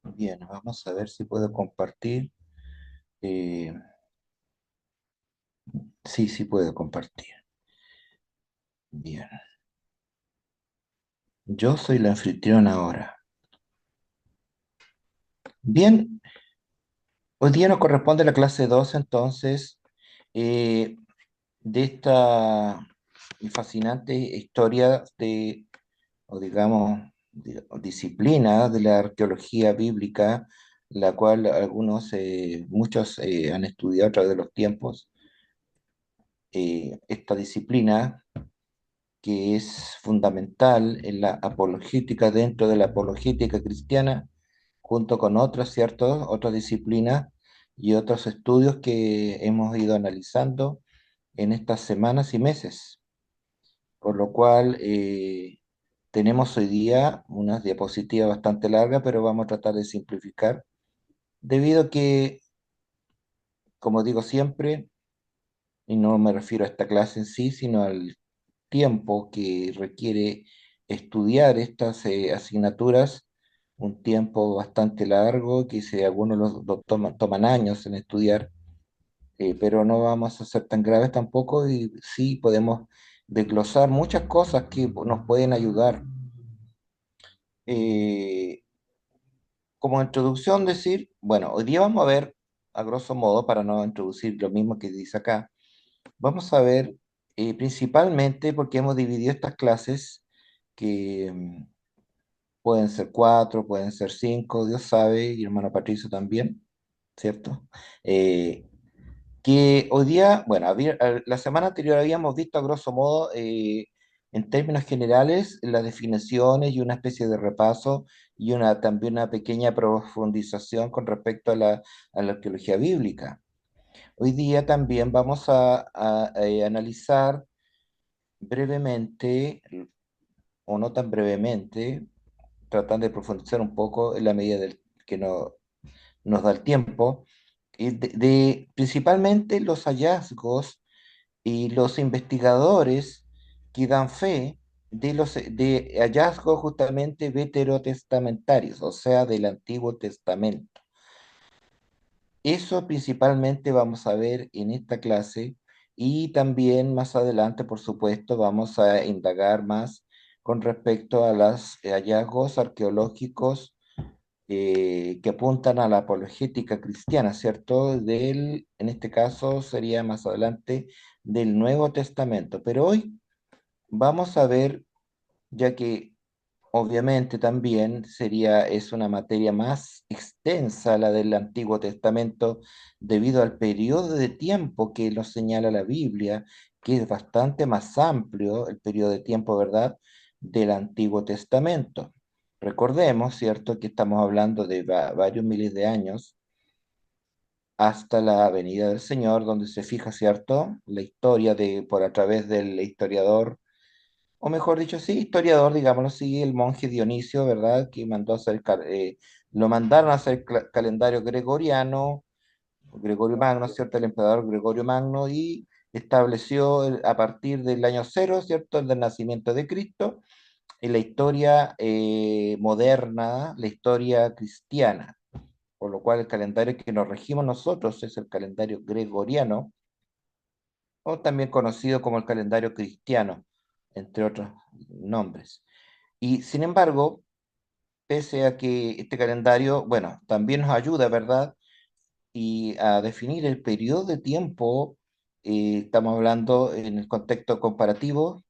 Bien, vamos a ver si puedo compartir. Eh, sí, sí puedo compartir. Bien. Yo soy la anfitriona ahora. Bien, hoy día nos corresponde la clase 2, entonces, eh, de esta fascinante historia de, o digamos, o disciplina de la arqueología bíblica, la cual muchos han estudiado a través de los tiempos. Esta disciplina que es fundamental en la apologética dentro de la apologética cristiana, junto con otras, ¿cierto? Otras disciplinas y otros estudios que hemos ido analizando en estas semanas y meses. Por lo cual, tenemos hoy día unas diapositivas bastante largas, pero vamos a tratar de simplificar, debido a que, como digo siempre, y no me refiero a esta clase en sí, sino al tiempo que requiere estudiar estas asignaturas, un tiempo bastante largo, que si algunos toman años en estudiar, pero no vamos a ser tan graves tampoco y sí podemos desglosar muchas cosas que nos pueden ayudar. Eh, Como introducción decir, bueno, hoy día vamos a ver, a grosso modo, para no introducir lo mismo que dice acá, vamos a ver principalmente porque hemos dividido estas clases que pueden ser cuatro, pueden ser cinco, Dios sabe, y hermano Patricio también, ¿cierto? Eh, que hoy día, bueno, la semana anterior habíamos visto a grosso modo, en términos generales, las definiciones y una especie de repaso y también una pequeña profundización con respecto a la arqueología bíblica. Hoy día también vamos a analizar brevemente, o no tan brevemente, tratando de profundizar un poco en la medida que nos da el tiempo, principalmente los hallazgos y los investigadores que dan fe de hallazgos justamente veterotestamentarios, o sea, del Antiguo Testamento. Eso principalmente vamos a ver en esta clase y también más adelante, por supuesto, vamos a indagar más con respecto a los hallazgos arqueológicos que apuntan a la apologética cristiana, ¿cierto? En este caso sería más adelante del Nuevo Testamento. Pero hoy vamos a ver, ya que obviamente también es una materia más extensa la del Antiguo Testamento debido al periodo de tiempo que nos señala la Biblia, que es bastante más amplio el periodo de tiempo, ¿verdad?, del Antiguo Testamento. Recordemos, ¿cierto?, que estamos hablando de varios miles de años hasta la venida del Señor, donde se fija, ¿cierto?, la historia por a través del historiador, o mejor dicho, sí, historiador, digámoslo así, el monje Dionisio, ¿verdad? Que lo mandaron a hacer calendario gregoriano, Gregorio Magno, ¿cierto? El emperador Gregorio Magno, y estableció a partir del año cero, ¿cierto? El del nacimiento de Cristo, en la historia moderna, la historia cristiana, por lo cual el calendario que nos regimos nosotros es el calendario gregoriano, o también conocido como el calendario cristiano, entre otros nombres. Y sin embargo, pese a que este calendario, bueno, también nos ayuda, ¿verdad? Y a definir el periodo de tiempo, estamos hablando en el contexto comparativo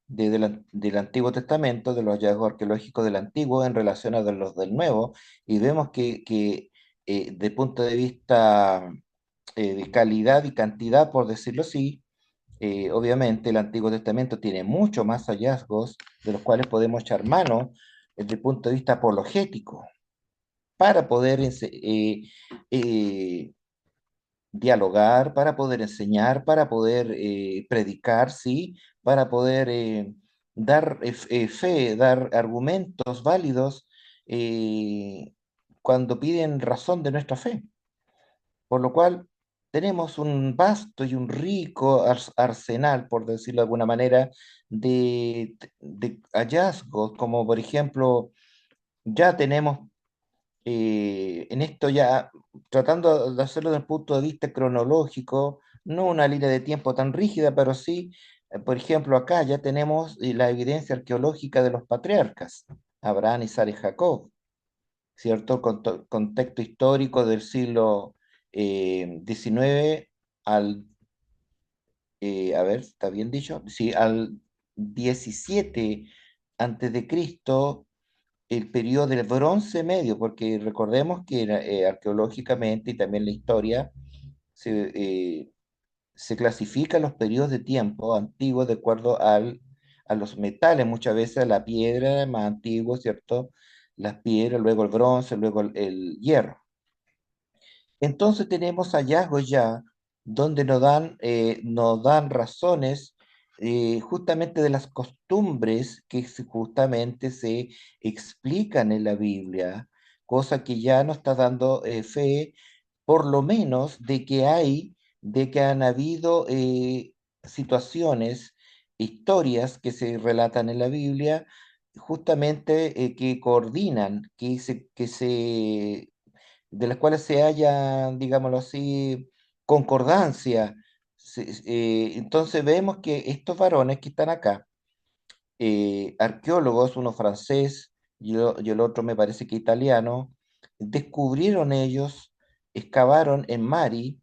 del Antiguo Testamento, de los hallazgos arqueológicos del Antiguo en relación a los del Nuevo, y vemos que de punto de vista de calidad y cantidad, por decirlo así, obviamente el Antiguo Testamento tiene mucho más hallazgos de los cuales podemos echar mano desde el punto de vista apologético para poder eh, dialogar, para poder enseñar, para poder predicar, ¿sí? Para poder dar fe, dar argumentos válidos eh, cuando piden razón de nuestra fe. Por lo cual, tenemos un vasto y un rico arsenal, por decirlo de alguna manera, de hallazgos, como por ejemplo, ya tenemos en esto ya, tratando de hacerlo desde el punto de vista cronológico, no una línea de tiempo tan rígida, pero sí, por ejemplo, acá ya tenemos la evidencia arqueológica de los patriarcas, Abraham, Isaac y Jacob, ¿cierto? Contexto histórico del siglo XIX al, a ver, ¿está bien dicho? Sí, al 17 antes de Cristo, el periodo del Bronce Medio, porque recordemos que arqueológicamente y también la historia se, se clasifican los periodos de tiempo antiguos de acuerdo a los metales, muchas veces la piedra más antiguo, ¿cierto? Las piedras, luego el bronce, luego el hierro. Entonces tenemos hallazgos ya donde nos dan razones justamente de las costumbres que justamente se explican en la Biblia, cosa que ya nos está dando fe, por lo menos, de que han habido situaciones, historias que se relatan en la Biblia, justamente que coordinan, de las cuales se haya, digámoslo así, concordancia. Entonces vemos que estos varones que están acá, arqueólogos, uno francés y el otro me parece que italiano, descubrieron ellos, excavaron en Mari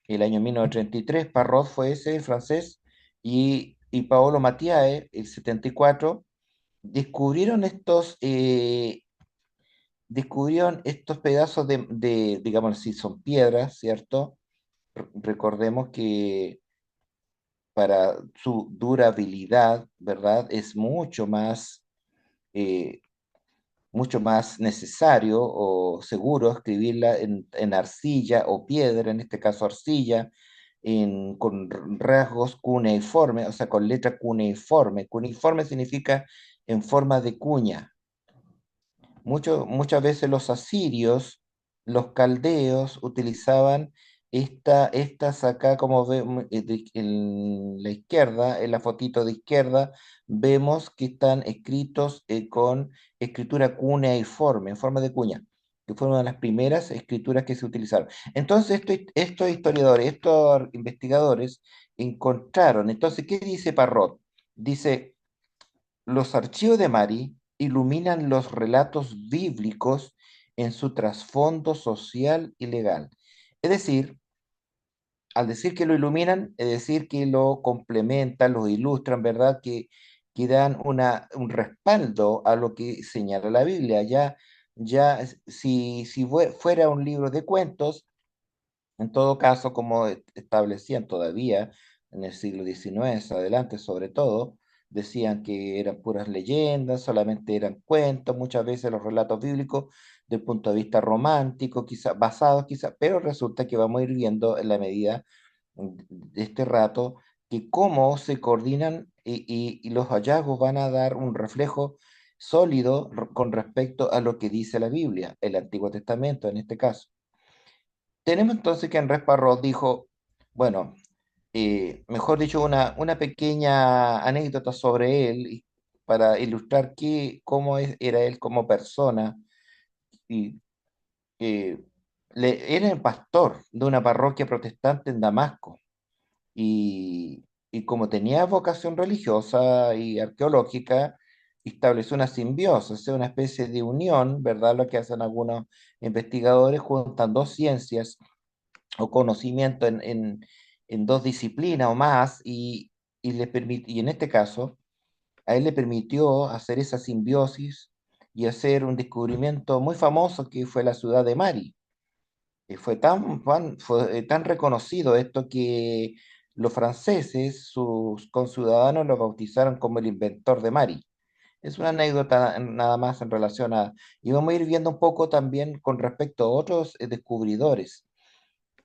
el año 1933, Parrot fue ese, el francés, y Paolo Mattiae, el 74, descubrieron descubrieron estos pedazos digamos así, son piedras, ¿cierto? Recordemos que para su durabilidad, ¿verdad? Es eh, mucho más necesario o seguro escribirla en arcilla o piedra, en este caso arcilla, con rasgos cuneiformes, o sea, con letra cuneiforme. Cuneiforme significa en forma de cuña. Muchas veces los asirios, los caldeos utilizaban estas acá, como vemos en la izquierda, en la fotito de izquierda, vemos que están escritos con escritura cuneiforme, en forma de cuña, que fue una de las primeras escrituras que se utilizaron. Entonces, estos historiadores, estos investigadores encontraron, entonces, ¿qué dice Parrot? Dice, los archivos de Mari iluminan los relatos bíblicos en su trasfondo social y legal. Es decir, al decir que lo iluminan, es decir que lo complementan, lo ilustran, ¿verdad? Que dan un respaldo a lo que señala la Biblia. Si fuera un libro de cuentos, en todo caso, como establecían todavía en el siglo XIX, adelante sobre todo, decían que eran puras leyendas, solamente eran cuentos, muchas veces los relatos bíblicos del punto de vista romántico, quizás basados, quizás, pero resulta que vamos a ir viendo en la medida de este rato que cómo se coordinan y los hallazgos van a dar un reflejo sólido con respecto a lo que dice la Biblia, el Antiguo Testamento en este caso. Tenemos entonces que Andrés Parrot dijo, bueno, mejor dicho, una pequeña anécdota sobre él para ilustrar era él como persona. Y, eh, era el pastor de una parroquia protestante en Damasco y como tenía vocación religiosa y arqueológica, estableció una simbiosis, o sea, una especie de unión, ¿verdad? Lo que hacen algunos investigadores, juntan dos ciencias o conocimiento en dos disciplinas o más y en este caso a él le permitió hacer esa simbiosis y hacer un descubrimiento muy famoso que fue la ciudad de Mari. Fue tan reconocido esto que los franceses, sus conciudadanos, lo bautizaron como el inventor de Mari. Es una anécdota nada más en relación a... Y vamos a ir viendo un poco también con respecto a otros descubridores.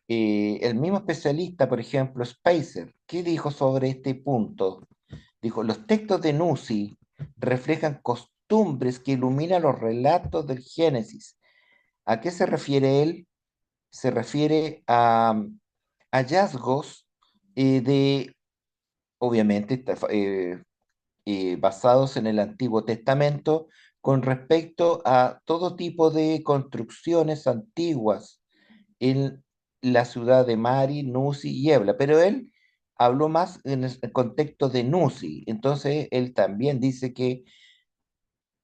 El mismo especialista, por ejemplo, Spacer, ¿qué dijo sobre este punto? Dijo, los textos de Nuzi reflejan costumbres que iluminan los relatos del Génesis. ¿A qué se refiere él? Se refiere hallazgos de, obviamente, basados en el Antiguo Testamento con respecto a todo tipo de construcciones antiguas en la ciudad de Mari, Nusi y Ebla, pero él habló más en el contexto de Nusi, entonces él también dice que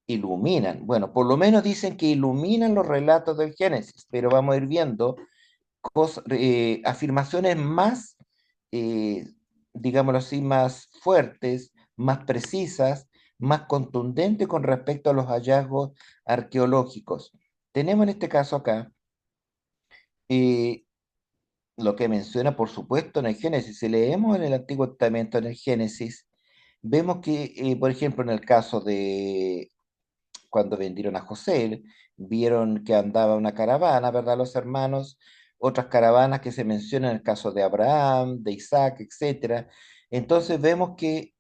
iluminan, bueno, por lo menos dicen que iluminan los relatos del Génesis, pero vamos a ir viendo afirmaciones más, eh, digámoslo así, más fuertes, más precisas, más contundentes con respecto a los hallazgos arqueológicos. Tenemos en este caso acá eh, lo que menciona, por supuesto, en el Génesis. Si leemos en el Antiguo Testamento, en el Génesis, vemos que, por ejemplo, en el caso de cuando vendieron a José, vieron que andaba una caravana, ¿verdad? Los hermanos, otras caravanas que se mencionan en el caso de Abraham, de Isaac, etcétera. Entonces vemos que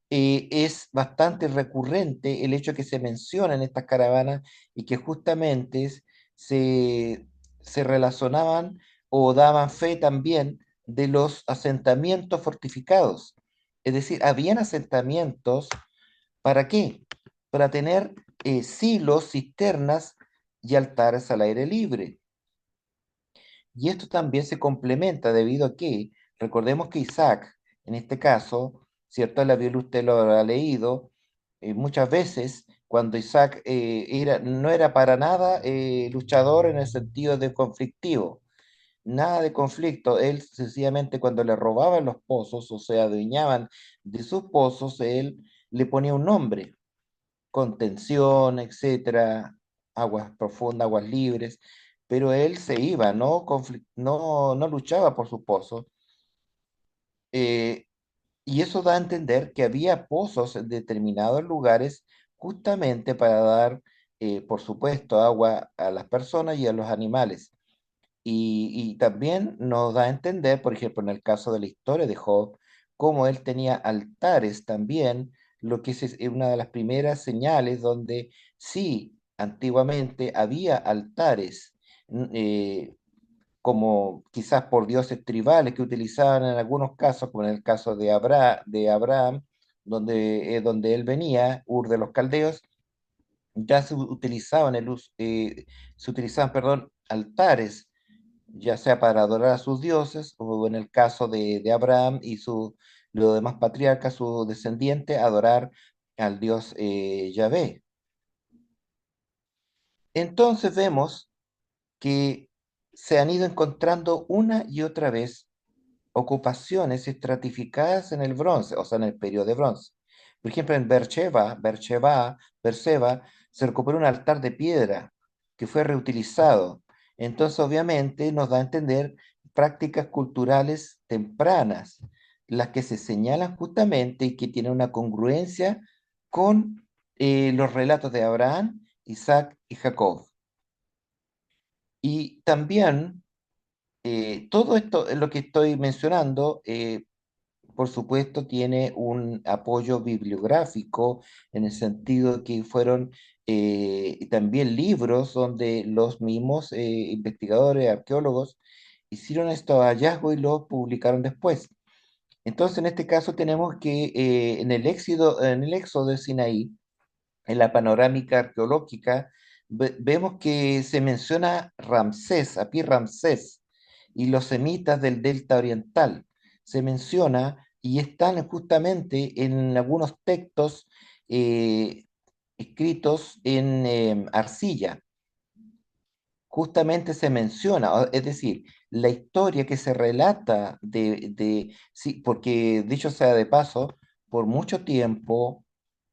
es bastante recurrente el hecho que se mencionan estas caravanas y que justamente se, se relacionaban o daban fe también de los asentamientos fortificados. Es decir, habían asentamientos. ¿Para qué? Para tener silos, cisternas y altares al aire libre. Y esto también se complementa debido a que, recordemos que Isaac, en este caso, ¿cierto? La Biblia usted lo habrá leído, muchas veces cuando Isaac no era para nada luchador en el sentido de conflictivo, nada de conflicto, él sencillamente cuando le robaban los pozos o se adueñaban de sus pozos, él le ponía un nombre contención, etcétera, aguas profundas, aguas libres, pero él se iba, no luchaba por su pozo. eh, y eso da a entender que había pozos en determinados lugares justamente para dar, por supuesto, agua a las personas y a los animales. Y también nos da a entender, por ejemplo, en el caso de la historia de Job, cómo él tenía altares también, lo que es una de las primeras señales donde sí, antiguamente había altares, como quizás por dioses tribales que utilizaban en algunos casos, como en el caso de Abraham, donde él venía, Ur de los Caldeos, ya se utilizaban, perdón, altares ya sea para adorar a sus dioses, o en el caso de Abraham y los demás patriarcas, su descendiente, adorar al dios Yahvé. Entonces vemos que se han ido encontrando una y otra vez ocupaciones estratificadas en el bronce, o sea, en el periodo de bronce. Por ejemplo, en Berseba, se recuperó un altar de piedra que fue reutilizado. Entonces, obviamente, nos da a entender prácticas culturales tempranas, las que se señalan justamente y que tienen una congruencia con los relatos de Abraham, Isaac y Jacob. Y también todo esto, lo que estoy mencionando, por supuesto, tiene un apoyo bibliográfico en el sentido que fueron también libros donde los mismos investigadores, arqueólogos, hicieron estos hallazgos y los publicaron después. Entonces, en este caso tenemos que en el éxodo de Sinaí, en la panorámica arqueológica, vemos que se menciona Ramsés, Api Ramsés, y los semitas del delta oriental. Se menciona y están justamente en algunos textos eh, escritos en arcilla. Justamente se menciona, es decir, la historia que se relata sí, porque dicho sea de paso, por mucho tiempo,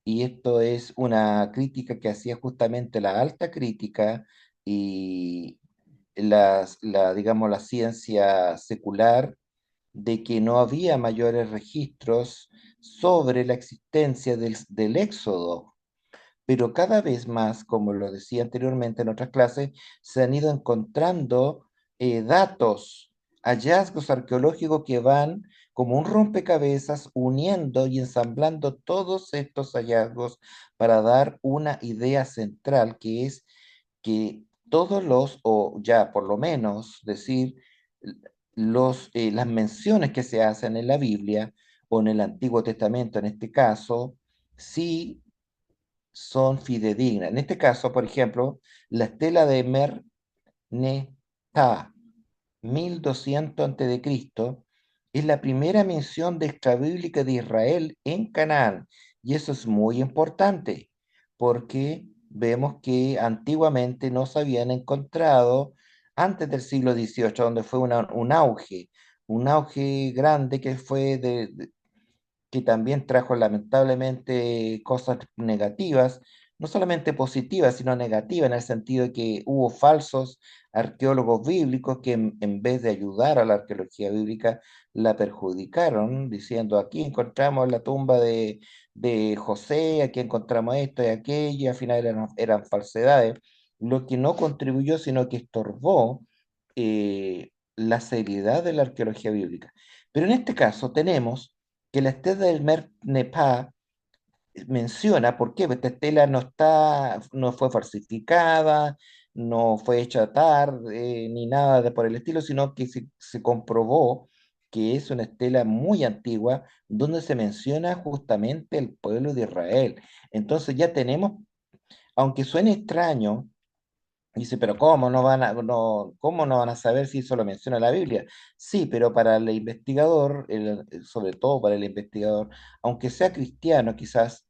y esto es una crítica que hacía justamente la alta crítica y digamos, la ciencia secular, de que no había mayores registros sobre la existencia del éxodo, pero cada vez más, como lo decía anteriormente en otras clases, se han ido encontrando datos, hallazgos arqueológicos que van como un rompecabezas uniendo y ensamblando todos estos hallazgos para dar una idea central, que es que todos o ya por lo menos decir, las menciones que se hacen en la Biblia o en el Antiguo Testamento en este caso, sí son fidedignas. En este caso, por ejemplo, la estela de Merneptah, 1200 a.C., es la primera mención de extrabíblica de Israel en Canaán. Y eso es muy importante, porque vemos que antiguamente no se habían encontrado, antes del siglo XVIII, donde fue un auge grande que fue que también trajo lamentablemente cosas negativas, no solamente positivas, sino negativas, en el sentido de que hubo falsos arqueólogos bíblicos que en vez de ayudar a la arqueología bíblica, la perjudicaron, diciendo aquí encontramos la tumba de José, aquí encontramos esto y aquello, y al final eran falsedades, lo que no contribuyó, sino que estorbó la seriedad de la arqueología bíblica. Pero en este caso tenemos que la estela del Mer Nepal menciona, ¿por qué? Porque esta estela no fue falsificada, no fue hecha tarde, ni nada por el estilo, sino que se comprobó que es una estela muy antigua, donde se menciona justamente el pueblo de Israel. Entonces ya tenemos, aunque suene extraño, dice, pero ¿cómo no van a saber si eso lo menciona la Biblia? Sí, pero para el investigador, sobre todo para el investigador, aunque sea cristiano quizás,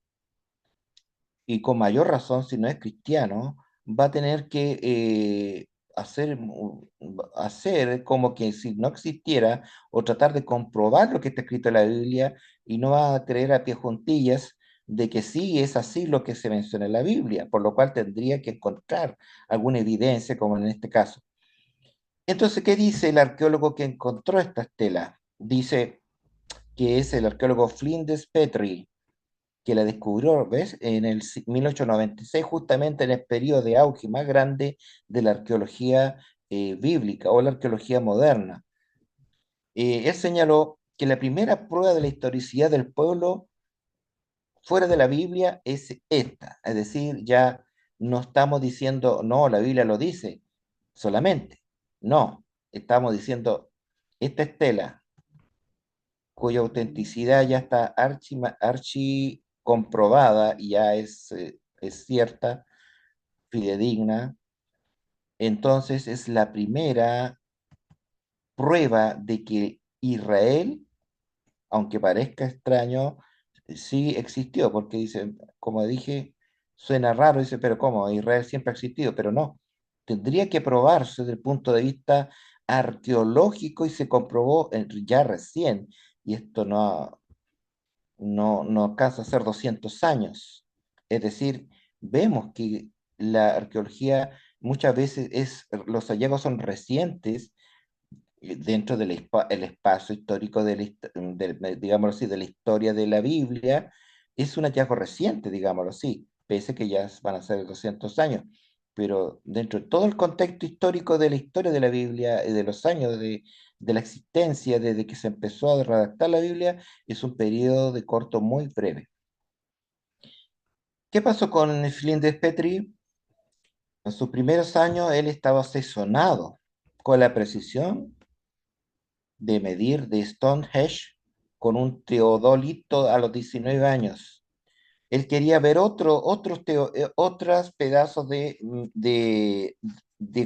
y con mayor razón si no es cristiano, va a tener que hacer como que si no existiera o tratar de comprobar lo que está escrito en la Biblia y no va a creer a pie juntillas de que sí es así lo que se menciona en la Biblia, por lo cual tendría que encontrar alguna evidencia, como en este caso. Entonces, ¿qué dice el arqueólogo que encontró esta estela? Dice que es el arqueólogo Flinders Petrie, que la descubrió, ¿ves? En el 1896, justamente en el periodo de auge más grande de la arqueología bíblica o la arqueología moderna. Él señaló que la primera prueba de la historicidad del pueblo fuera de la Biblia es esta, es decir, ya no estamos diciendo, no, la Biblia lo dice solamente, no, estamos diciendo, esta estela cuya autenticidad ya está archi comprobada y ya es cierta, fidedigna, entonces es la primera prueba de que Israel, aunque parezca extraño, sí existió, porque dice, como dije, suena raro, dice, pero ¿cómo? Israel siempre ha existido, pero no, tendría que probarse desde el punto de vista arqueológico y se comprobó ya recién, y esto no alcanza a ser 200 años. Es decir, vemos que la arqueología muchas veces los hallazgos son recientes dentro del el espacio histórico digámoslo así, de la historia de la Biblia, es un hallazgo reciente, digámoslo así, pese que ya van a ser 200 años, pero dentro de todo el contexto histórico de la historia de la Biblia y de los años de la existencia, desde que se empezó a redactar la Biblia, es un periodo de corto muy breve. ¿Qué pasó con Flinders Petrie? En sus primeros años él estaba obsesionado con la precisión de medir de Stonehenge con un teodolito a los 19 años. Él quería ver otros pedazos de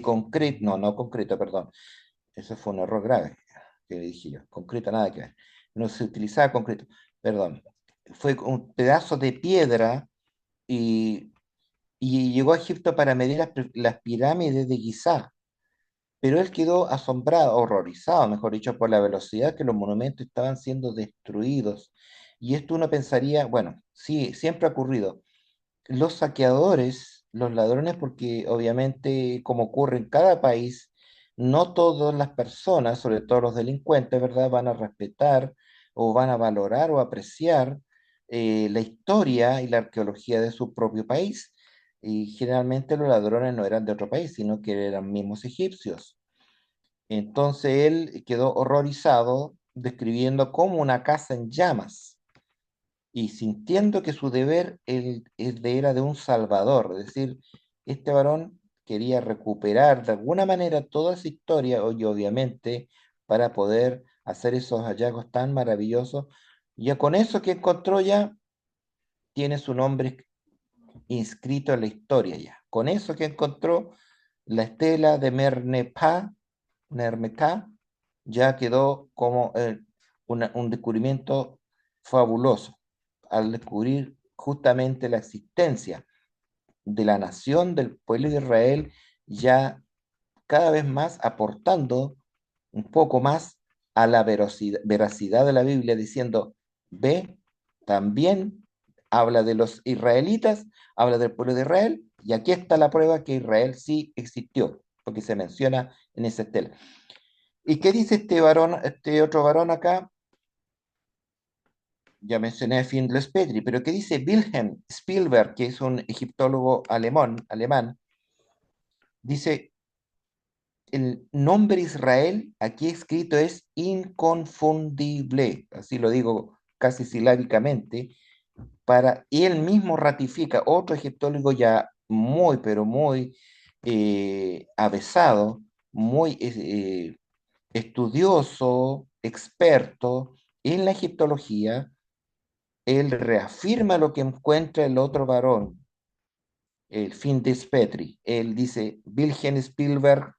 concreto, no concreto, perdón. Eso fue un error grave que le dije yo. Concreto nada que ver. No se utilizaba concreto, perdón. Fue un pedazo de piedra y, y llegó a Egipto para medir las pirámides de Giza. Pero él quedó asombrado, horrorizado, mejor dicho, por la velocidad que los monumentos estaban siendo destruidos. Y esto uno pensaría, bueno, sí, siempre ha ocurrido. Los saqueadores, los ladrones, porque obviamente, como ocurre en cada país, no todas las personas, sobre todo los delincuentes, ¿verdad?, van a respetar o van a valorar o apreciar la historia y la arqueología de su propio país. Y generalmente los ladrones no eran de otro país, sino que eran mismos egipcios. Entonces él quedó horrorizado, describiendo como una casa en llamas y sintiendo que su deber era de un salvador, es decir, este varón quería recuperar de alguna manera toda esa historia, y obviamente para poder hacer esos hallazgos tan maravillosos. Ya con eso que encontró ya tiene su nombre inscrito en la historia ya. Con eso que encontró la estela de Mermetá, ya quedó como un descubrimiento fabuloso al descubrir justamente la existencia de la nación del pueblo de Israel, ya cada vez más aportando un poco más a la veracidad de la Biblia, diciendo, ve, también habla de los israelitas, habla del pueblo de Israel, y aquí está la prueba que Israel sí existió, porque se menciona en esa estela. ¿Y qué dice este varón, este otro varón acá? Ya mencioné a Findlay Petrie, pero ¿qué dice Wilhelm Spielberg, que es un egiptólogo alemán? Dice, el nombre Israel aquí escrito es inconfundible, así lo digo casi silábicamente, y él mismo ratifica, otro egiptólogo ya muy, pero muy avesado, muy estudioso, experto en la egiptología, él reafirma lo que encuentra el otro varón, el Findes Petri. Él dice, Wilhelm Spielgelber,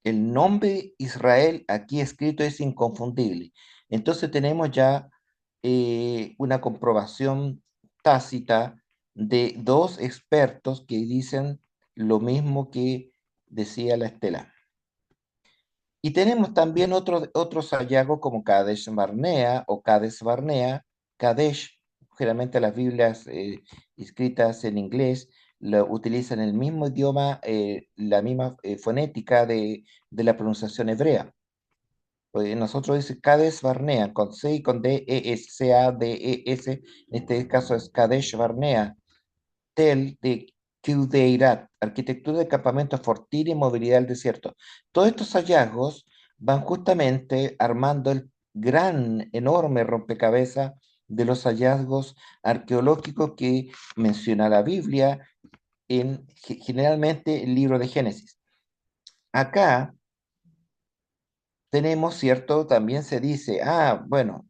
el nombre Israel aquí escrito es inconfundible. Entonces tenemos ya una comprobación tácita de dos expertos que dicen lo mismo que decía la estela. Y tenemos también otros hallazgos como Kadesh Barnea o Cades Barnea. Kadesh, generalmente las Biblias escritas en inglés utilizan el mismo idioma, la misma fonética de la pronunciación hebrea. Nosotros dice Cades Barnea, con C y con D, E, S, C, A, D, E, S, en este caso es Kadesh Barnea. Tel de Qudeirat, arquitectura de campamentos fortil y movilidad del desierto. Todos estos hallazgos van justamente armando el gran, enorme rompecabezas de los hallazgos arqueológicos que menciona la Biblia en generalmente el libro de Génesis. Acá tenemos, ¿cierto? También se dice, bueno,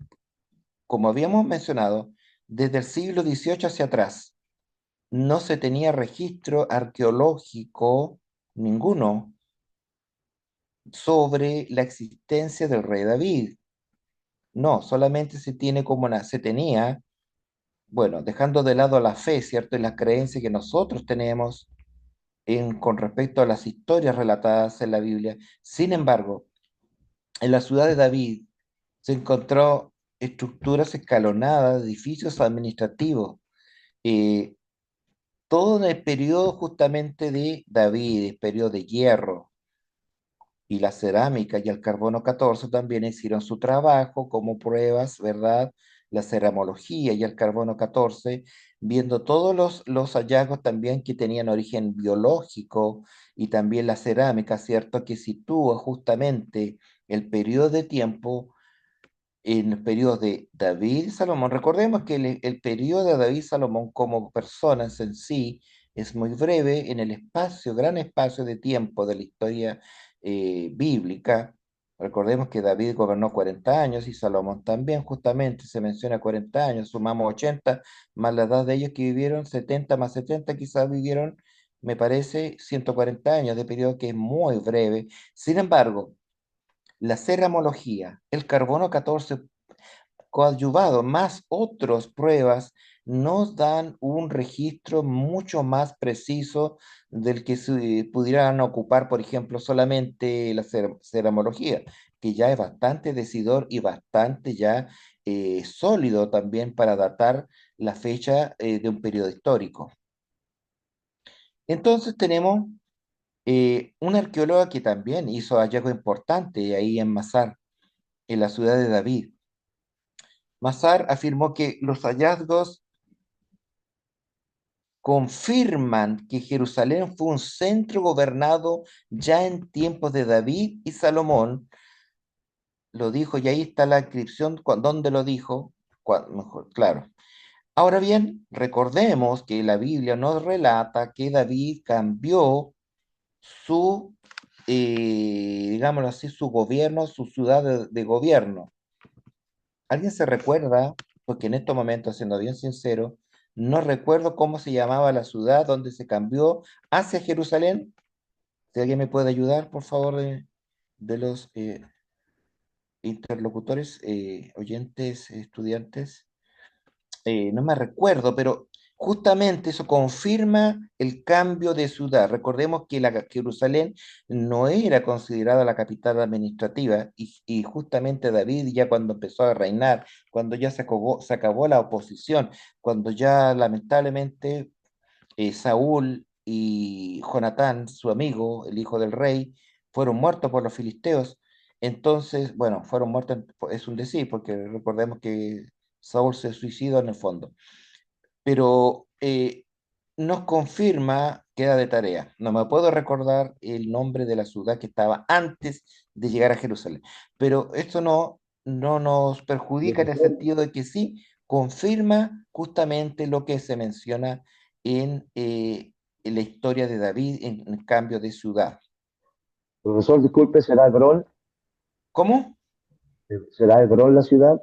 como habíamos mencionado, desde el siglo XVIII hacia atrás, no se tenía registro arqueológico ninguno sobre la existencia del rey David. No, solamente se tenía, bueno, dejando de lado la fe, ¿cierto? Y la creencia que nosotros tenemos con respecto a las historias relatadas en la Biblia. Sin embargo, en la ciudad de David se encontró estructuras escalonadas, edificios administrativos, eh, todo en el periodo justamente de David, el periodo de hierro, y la cerámica y el carbono 14 también hicieron su trabajo como pruebas, ¿verdad? La ceramología y el carbono 14, viendo todos los hallazgos también que tenían origen biológico y también la cerámica, ¿cierto? Que sitúa justamente el periodo de tiempo en el periodo de David y Salomón. Recordemos que el periodo de David y Salomón como personas en sí es muy breve en el espacio, gran espacio de tiempo de la historia bíblica. Recordemos que David gobernó 40 años y Salomón también, justamente se menciona 40 años, sumamos 80 más la edad de ellos que vivieron, 70 más 70 quizás vivieron, me parece, 140 años de periodo que es muy breve. Sin embargo, la ceramología, el carbono 14 coadyuvado, más otras pruebas, nos dan un registro mucho más preciso del que se pudieran ocupar, por ejemplo, solamente la ceramología, que ya es bastante decidor y bastante ya sólido también para datar la fecha de un periodo histórico. Entonces tenemos una arqueóloga que también hizo hallazgo importante ahí en Masar, en la ciudad de David. Mazar afirmó que los hallazgos confirman que Jerusalén fue un centro gobernado ya en tiempos de David y Salomón. Lo dijo, y ahí está la inscripción, ¿dónde lo dijo? Mejor, claro. Ahora bien, recordemos que la Biblia nos relata que David cambió su, digámoslo así, su gobierno, su ciudad de gobierno. ¿Alguien se recuerda? Porque en estos momentos, siendo bien sincero, no recuerdo cómo se llamaba la ciudad donde se cambió hacia Jerusalén. Si alguien me puede ayudar, por favor, de los interlocutores, oyentes, estudiantes. No me recuerdo, pero justamente eso confirma el cambio de ciudad. Recordemos que Jerusalén no era considerada la capital administrativa y justamente David ya cuando empezó a reinar, cuando ya se acabó la oposición, cuando ya lamentablemente Saúl y Jonatán, su amigo, el hijo del rey, fueron muertos por los filisteos. Entonces, bueno, fueron muertos, es un decir, porque recordemos que Saúl se suicidó en el fondo. Pero nos confirma, queda de tarea. No me puedo recordar el nombre de la ciudad que estaba antes de llegar a Jerusalén. Pero esto no nos perjudica en el Profesor, sentido de que sí confirma justamente lo que se menciona en la historia de David en cambio de ciudad. profesor, disculpe, ¿será Hebrón? ¿Cómo? ¿Será Hebrón la ciudad?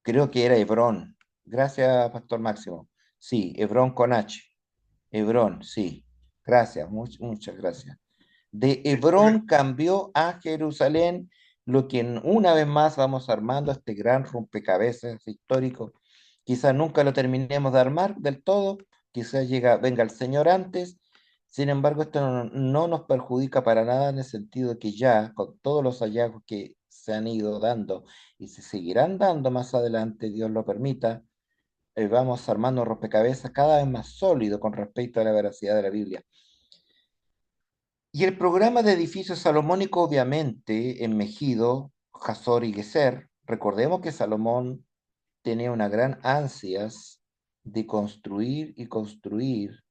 Creo que era Hebrón. Gracias, Pastor Máximo. Sí, Hebrón con H. Hebrón, sí. Gracias, muchas gracias. De Hebrón cambió a Jerusalén, lo que una vez más vamos armando este gran rompecabezas histórico. Quizás nunca lo terminemos de armar del todo, quizás venga el Señor antes, sin embargo, esto no nos perjudica para nada en el sentido de que ya, con todos los hallazgos que se han ido dando y se seguirán dando más adelante, Dios lo permita, vamos armando un rompecabezas cada vez más sólido con respecto a la veracidad de la Biblia. Y el programa de edificio salomónico, obviamente, en Megido, Jasor y Geser, recordemos que Salomón tenía una gran ansias de construir y construir,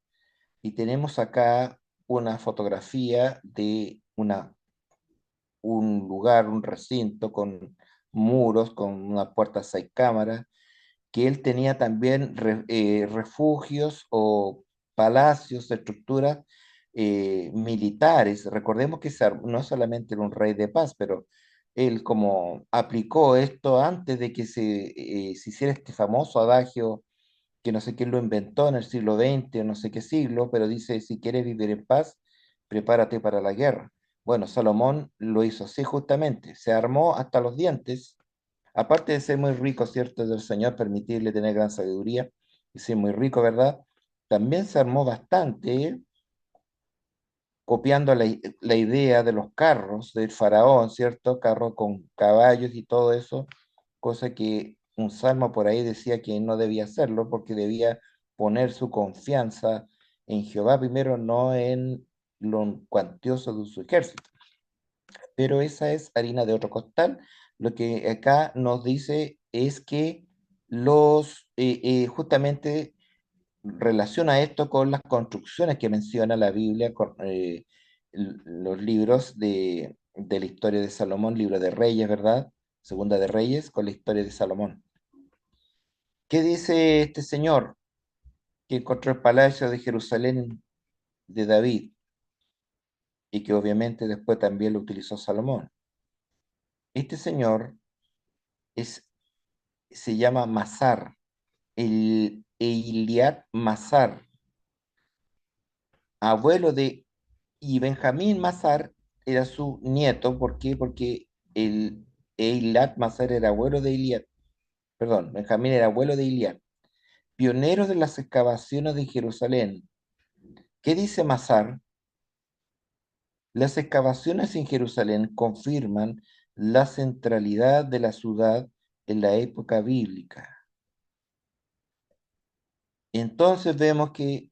y tenemos acá una fotografía de un lugar, un recinto con muros, con una puerta a 6 cámaras, que él tenía también refugios o palacios, estructuras militares. Recordemos que no solamente era un rey de paz, pero él como aplicó esto antes de que se hiciera este famoso adagio, que no sé quién lo inventó en el siglo XX o no sé qué siglo, pero dice, si quieres vivir en paz, prepárate para la guerra. Bueno, Salomón lo hizo así justamente, se armó hasta los dientes. Aparte de ser muy rico, ¿cierto? Del Señor permitirle tener gran sabiduría y ser muy rico, ¿verdad? También se armó bastante copiando la idea de los carros del faraón, ¿cierto? Carros con caballos y todo eso, cosa que un salmo por ahí decía que no debía hacerlo porque debía poner su confianza en Jehová primero, no en lo cuantioso de su ejército. Pero esa es harina de otro costal. Lo que acá nos dice es que justamente relaciona esto con las construcciones que menciona la Biblia, con los libros de la historia de Salomón, libro de Reyes, ¿verdad? Segunda de Reyes, con la historia de Salomón. ¿Qué dice este señor que encontró el palacio de Jerusalén de David y que obviamente después también lo utilizó Salomón? Este señor es, se llama Masar, el Eiliad Masar, abuelo de, y Benjamín Masar era su nieto. ¿Por qué? Porque el Eilat Masar era abuelo de Iliad, perdón, Benjamín era abuelo de Iliad, pionero de las excavaciones de Jerusalén. ¿Qué dice Masar? Las excavaciones en Jerusalén confirman la centralidad de la ciudad en la época bíblica. Entonces vemos que,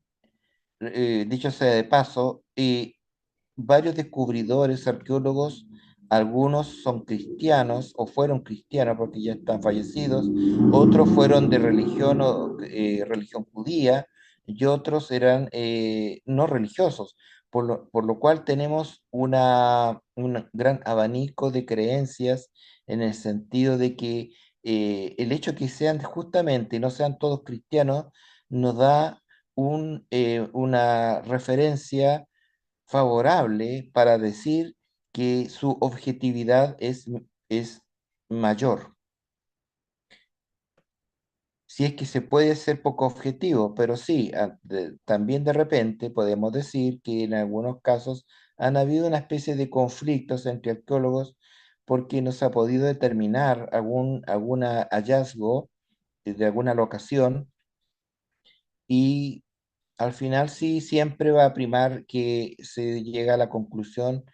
dicho sea de paso, varios descubridores, arqueólogos, algunos son cristianos o fueron cristianos porque ya están fallecidos, otros fueron de religión o religión judía y otros eran no religiosos, por lo cual tenemos un gran abanico de creencias en el sentido de que el hecho que sean justamente, no sean todos cristianos, nos da una referencia favorable para decir que su objetividad es mayor. Si es que se puede ser poco objetivo, pero sí, también de repente podemos decir que en algunos casos han habido una especie de conflictos entre arqueólogos porque no se ha podido determinar algún hallazgo de alguna locación y al final sí siempre va a primar que se llega a la conclusión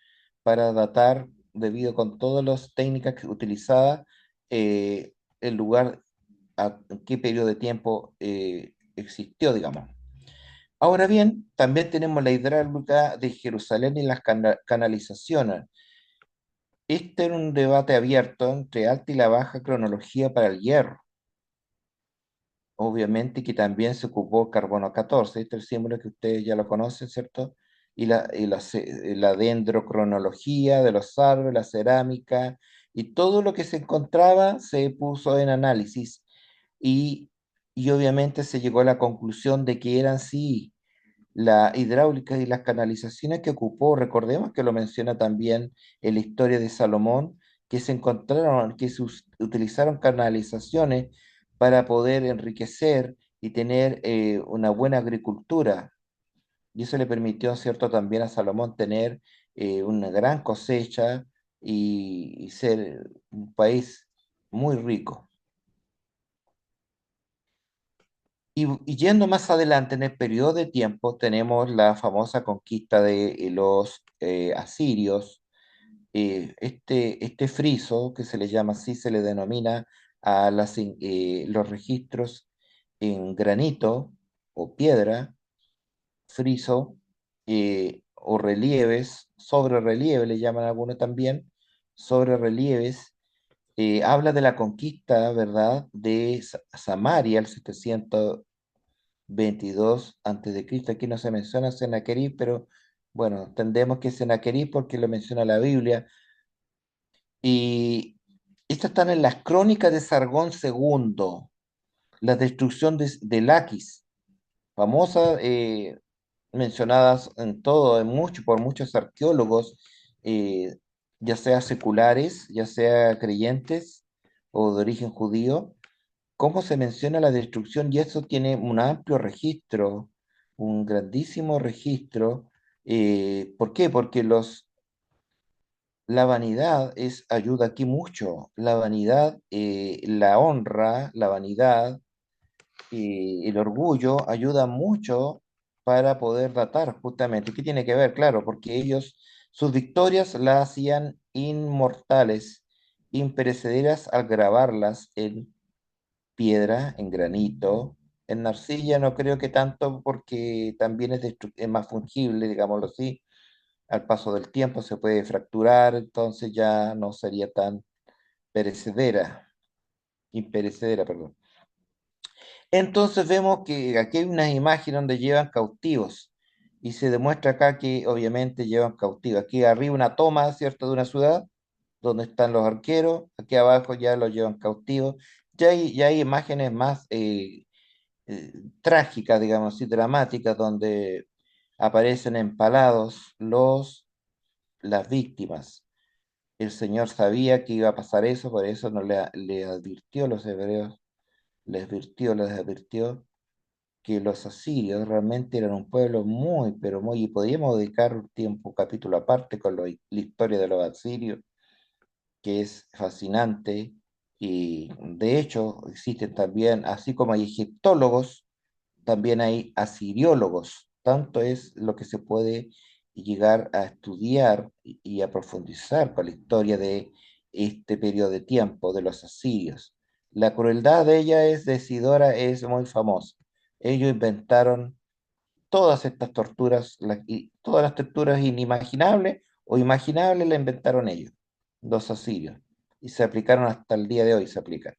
para datar, debido con todas las técnicas utilizadas, el lugar en qué periodo de tiempo existió, digamos. Ahora bien, también tenemos la hidráulica de Jerusalén y las canalizaciones. Este era un debate abierto entre alta y la baja cronología para el hierro. Obviamente que también se ocupó carbono 14, este es el símbolo que ustedes ya lo conocen, ¿cierto? La dendrocronología de los árboles, la cerámica y todo lo que se encontraba se puso en análisis y, y obviamente se llegó a la conclusión de que eran sí la hidráulica y las canalizaciones que ocupó. Recordemos que lo menciona también en la historia de Salomón, que se encontraron, que utilizaron canalizaciones para poder enriquecer y tener una buena agricultura. Y eso le permitió, ¿cierto?, también a Salomón tener una gran cosecha y ser un país muy rico. Y yendo más adelante en el periodo de tiempo, tenemos la famosa conquista de los asirios. Este friso, que se le llama así, se le denomina a los registros en granito o piedra, friso, o relieves, sobre relieve le llaman algunos también, sobre relieves. Habla de la conquista, ¿verdad?, de Samaria, el 722 antes de Cristo. Aquí no se menciona Sennacherib, pero bueno, entendemos que es Sennacherib porque lo menciona la Biblia. Y estas están en las crónicas de Sargón II, la destrucción de Laquis, famosa, mencionadas en todo, por muchos arqueólogos, eh, ya sea seculares, ya sea creyentes o de origen judío, cómo se menciona la destrucción, y eso tiene un amplio registro, un grandísimo registro. ¿Por qué? Porque la vanidad ayuda aquí mucho. La vanidad, la honra, la vanidad, el orgullo ayuda mucho para poder datar justamente. ¿Qué tiene que ver? Claro, porque ellos, sus victorias las hacían inmortales, imperecederas al grabarlas en piedra, en granito. En arcilla no creo que tanto porque también es más fungible, digámoslo así. Al paso del tiempo se puede fracturar, entonces ya no sería tan perecedera, imperecedera, perdón. Entonces vemos que aquí hay unas imágenes donde llevan cautivos y se demuestra acá que obviamente llevan cautivos. Aquí arriba una toma, ¿cierto?, de una ciudad donde están los arqueros, aquí abajo ya los llevan cautivos. Ya hay imágenes más trágicas, digamos así, dramáticas, donde aparecen empalados las víctimas. El Señor sabía que iba a pasar eso, por eso no le advirtió a los hebreos, les advirtió que los asirios realmente eran un pueblo muy, pero muy, y podríamos dedicar un tiempo, un capítulo aparte con la historia de los asirios, que es fascinante, y de hecho existen también, así como hay egiptólogos, también hay asiriólogos. Tanto es lo que se puede llegar a estudiar y a profundizar con la historia de este periodo de tiempo de los asirios. La crueldad de ella es decidora, es muy famosa. Ellos inventaron todas estas torturas, y todas las torturas inimaginables o imaginables las inventaron ellos, los asirios, y se aplicaron hasta el día de hoy, se aplican.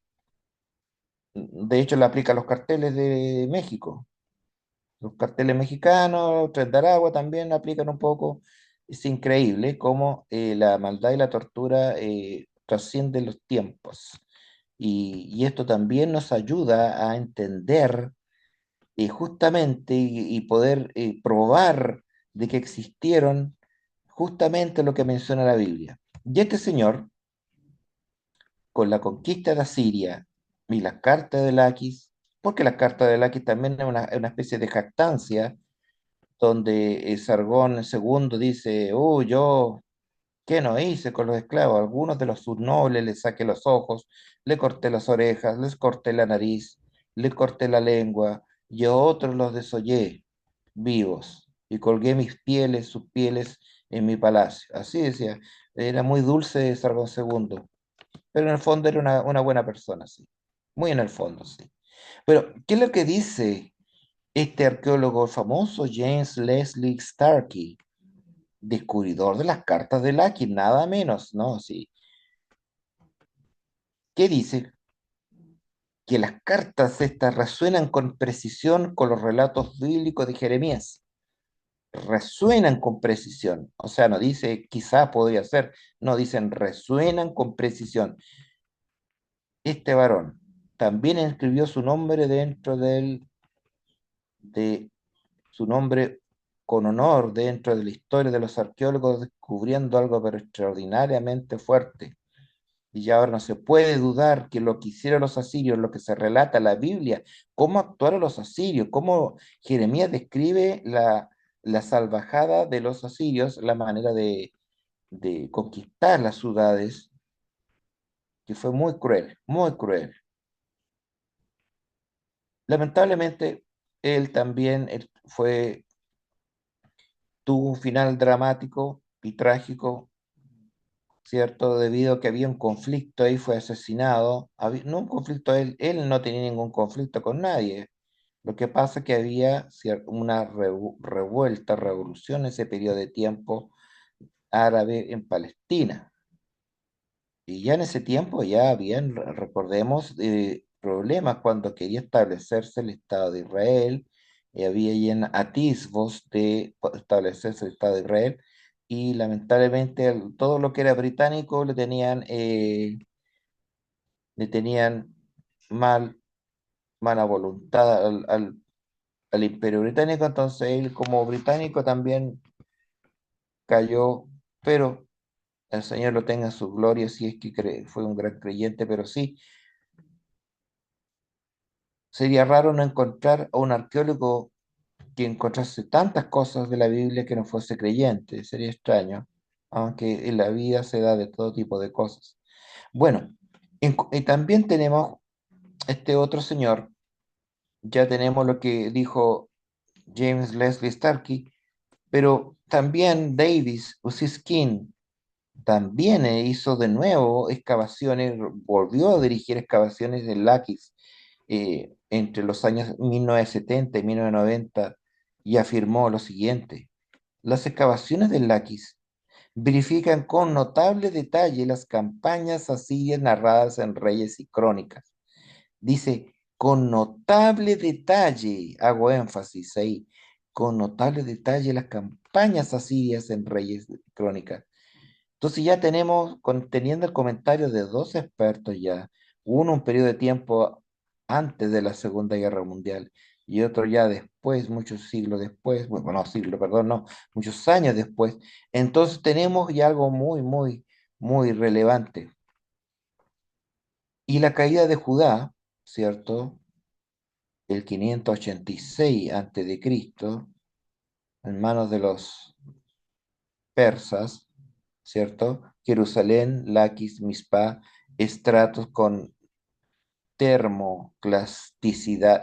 De hecho, la aplican los carteles de México. Los carteles mexicanos, Tren de Aragua también aplican un poco. Es increíble cómo la maldad y la tortura trascienden los tiempos. Y esto también nos ayuda a entender justamente y poder probar de que existieron justamente lo que menciona la Biblia. Y este señor, con la conquista de Asiria y las cartas de Laquis, porque las cartas de Laquis también es una especie de jactancia, donde Sargón II dice, yo, ¿qué no hice con los esclavos? Algunos de los subnobles les saqué los ojos, le corté las orejas, les corté la nariz, le corté la lengua, y a otros los desollé vivos, y colgué mis pieles, sus pieles, en mi palacio. Así decía, era muy dulce Sargón II, pero en el fondo era una buena persona, sí. Muy en el fondo, sí. Pero, ¿qué es lo que dice este arqueólogo famoso, James Leslie Starkey, descubridor de las cartas de Lucky, nada menos, ¿no? Sí. ¿Qué dice? Que las cartas estas resuenan con precisión con los relatos bíblicos de Jeremías. Resuenan con precisión. O sea, no dice quizá podría ser, no dicen resuenan con precisión. Este varón también escribió su nombre dentro de su nombre con honor dentro de la historia de los arqueólogos, descubriendo algo pero extraordinariamente fuerte. Y ya ahora no se puede dudar que lo que hicieron los asirios, lo que se relata en la Biblia, cómo actuaron los asirios, cómo Jeremías describe la salvajada de los asirios, la manera de conquistar las ciudades, que fue muy cruel, muy cruel. Lamentablemente, él también tuvo un final dramático y trágico, ¿cierto? Debido a que había un conflicto ahí, fue asesinado. No un conflicto, él no tenía ningún conflicto con nadie. Lo que pasa es que había una revuelta, revolución en ese periodo de tiempo árabe en Palestina. Y ya en ese tiempo ya habían, recordemos, problemas cuando quería establecerse el Estado de Israel, y había ya atisbos de establecerse el Estado de Israel, y lamentablemente todo lo que era británico le tenían mal, mala voluntad al Imperio Británico, entonces él como británico también cayó, pero el Señor lo tenga en su gloria, si es que fue un gran creyente, pero sí. Sería raro no encontrar a un arqueólogo que encontrase tantas cosas de la Biblia que no fuese creyente. Sería extraño, aunque en la vida se da de todo tipo de cosas. Bueno, y también tenemos este otro señor, ya tenemos lo que dijo James Leslie Starkey, pero también Davis Ussiskin también hizo de nuevo excavaciones, volvió a dirigir excavaciones en Laquis entre los años 1970 y 1990 y afirmó lo siguiente: las excavaciones del Laquis verifican con notable detalle las campañas asirias narradas en Reyes y Crónicas. Dice, con notable detalle, hago énfasis ahí, con notable detalle las campañas asirias en Reyes y Crónicas. Entonces ya tenemos, teniendo el comentario de dos expertos ya, uno un periodo de tiempo antes de la Segunda Guerra Mundial y otro ya después, muchos siglos después, bueno, no siglos, perdón, no, muchos años después, entonces tenemos ya algo muy, muy, muy relevante. Y la caída de Judá, ¿cierto? El 586 antes de Cristo, en manos de los persas, ¿cierto? Jerusalén, Laquis, Mizpah, estratos con termoclasticidad,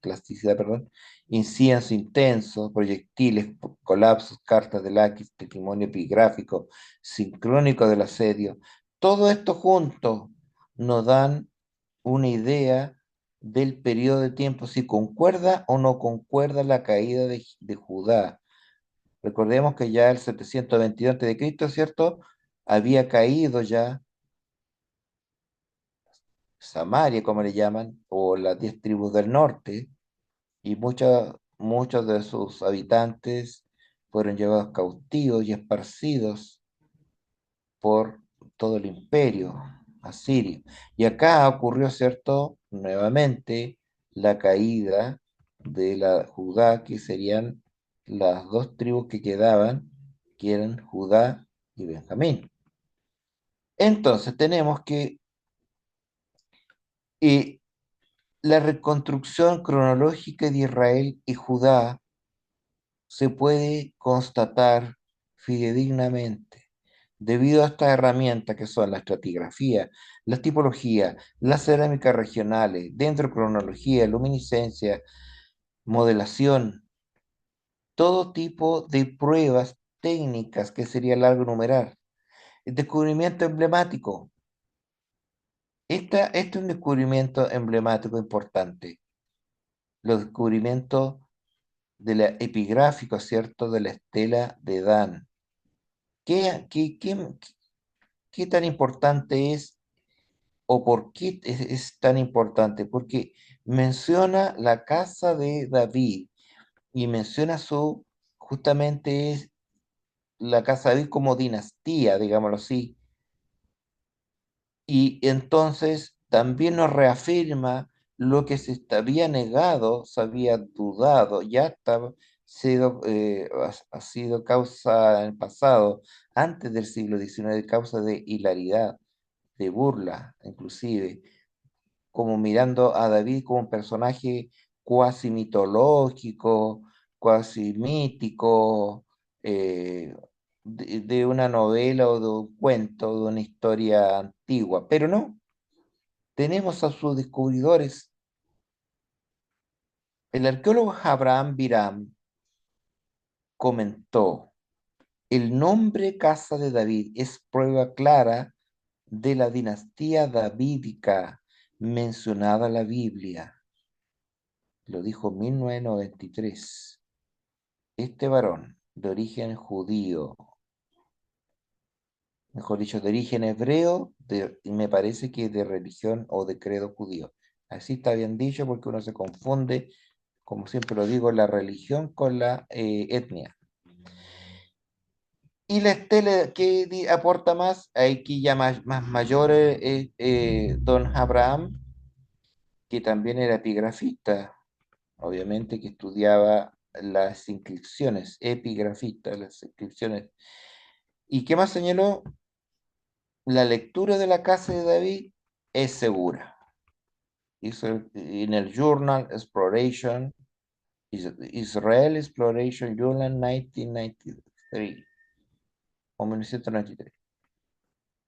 plasticidad, perdón, incienso intenso, proyectiles, colapsos, cartas de Laquis, testimonio epigráfico, sincrónico del asedio. Todo esto junto nos dan una idea del periodo de tiempo, si concuerda o no concuerda la caída de Judá. Recordemos que ya el 722 a.C., ¿cierto? Había caído ya Samaria, como le llaman, o las 10 tribus del norte, y muchos de sus habitantes fueron llevados cautivos y esparcidos por todo el imperio asirio. Y acá ocurrió, ¿cierto? Nuevamente la caída de la Judá, que serían las dos tribus que quedaban, que eran Judá y Benjamín. Entonces tenemos que eh, la reconstrucción cronológica de Israel y Judá se puede constatar fidedignamente debido a estas herramientas que son la estratigrafía, la tipología, las cerámicas regionales, dentro de cronología, luminiscencia, modelación, todo tipo de pruebas técnicas que sería largo enumerar. El descubrimiento emblemático. Este es un descubrimiento emblemático importante. Los descubrimientos de la epigráfico, ¿cierto? De la estela de Dan. ¿Qué tan importante es o por qué es tan importante? Porque menciona la casa de David y menciona justamente es la casa de David como dinastía, digámoslo así. Y entonces también nos reafirma lo que había negado, se había dudado, ya estaba ha sido causa en el pasado, antes del siglo XIX, causa de hilaridad, de burla, inclusive, como mirando a David como un personaje cuasi mitológico, cuasi mítico, de una novela o de un cuento, de una historia antigua, pero no, tenemos a sus descubridores. El arqueólogo Abraham Biram comentó, el nombre Casa de David es prueba clara de la dinastía davídica mencionada en la Biblia. Lo dijo en 1993. Este varón, de origen judío, mejor dicho, de origen hebreo, y me parece que de religión o de credo judío. Así está bien dicho porque uno se confunde, como siempre lo digo, la religión con la etnia. Y la estela que aporta más, aquí ya más mayor don Abraham, que también era epigrafista, obviamente que estudiaba las inscripciones, epigrafista, las inscripciones. ¿Y qué más señaló? La lectura de la casa de David es segura. Hizo en el Journal Exploration, Israel Exploration Journal 1993 o 1993.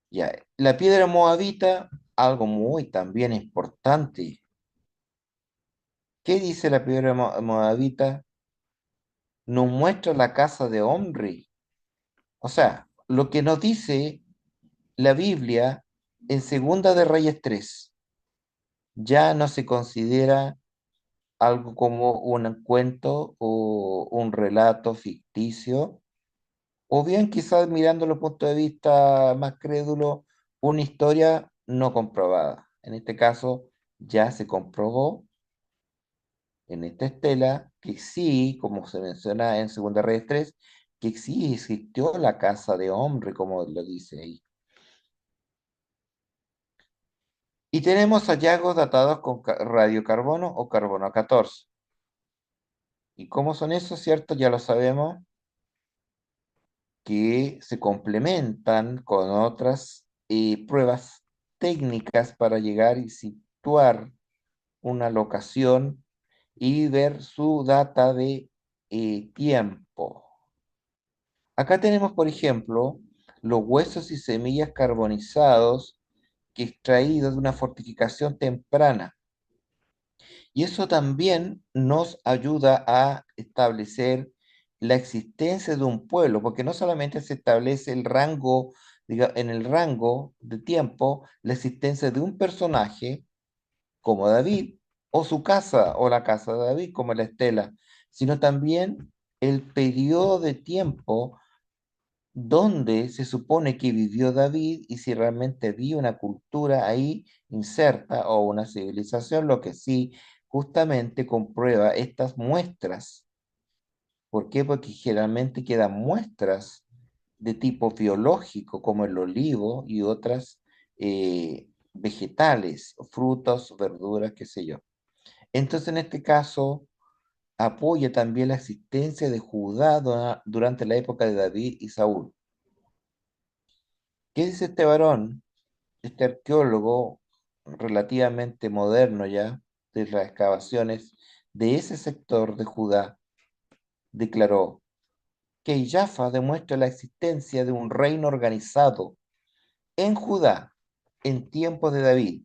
Ya, la piedra moabita, algo muy también importante. ¿Qué dice la piedra moabita? Nos muestra la casa de Omri. O sea, lo que nos dice la Biblia en Segunda de Reyes 3 ya no se considera algo como un cuento o un relato ficticio, o bien quizás mirando el punto de vista más crédulo, una historia no comprobada. En este caso, ya se comprobó en esta estela que sí, como se menciona en Segunda Reyes 3, que sí existió la casa de hombre, como lo dice ahí. Y tenemos hallazgos datados con radiocarbono o carbono 14. ¿Y cómo son esos, cierto? Ya lo sabemos, que se complementan con otras pruebas técnicas para llegar y situar una locación y ver su data de tiempo. Acá tenemos, por ejemplo, los huesos y semillas carbonizados que extraídos de una fortificación temprana. Y eso también nos ayuda a establecer la existencia de un pueblo, porque no solamente se establece el rango, en el rango de tiempo, la existencia de un personaje como David, o su casa, o la casa de David, como la estela, sino también el periodo de tiempo donde se supone que vivió David y si realmente había una cultura ahí inserta o una civilización, lo que sí justamente comprueba estas muestras. ¿Por qué? Porque generalmente quedan muestras de tipo biológico, como el olivo y otras vegetales, frutos, verduras, qué sé yo. Entonces, en este caso, apoya también la existencia de Judá durante la época de David y Saúl. ¿Qué dice este varón, este arqueólogo relativamente moderno ya, de las excavaciones de ese sector de Judá? Declaró que Jaffa demuestra la existencia de un reino organizado en Judá en tiempos de David,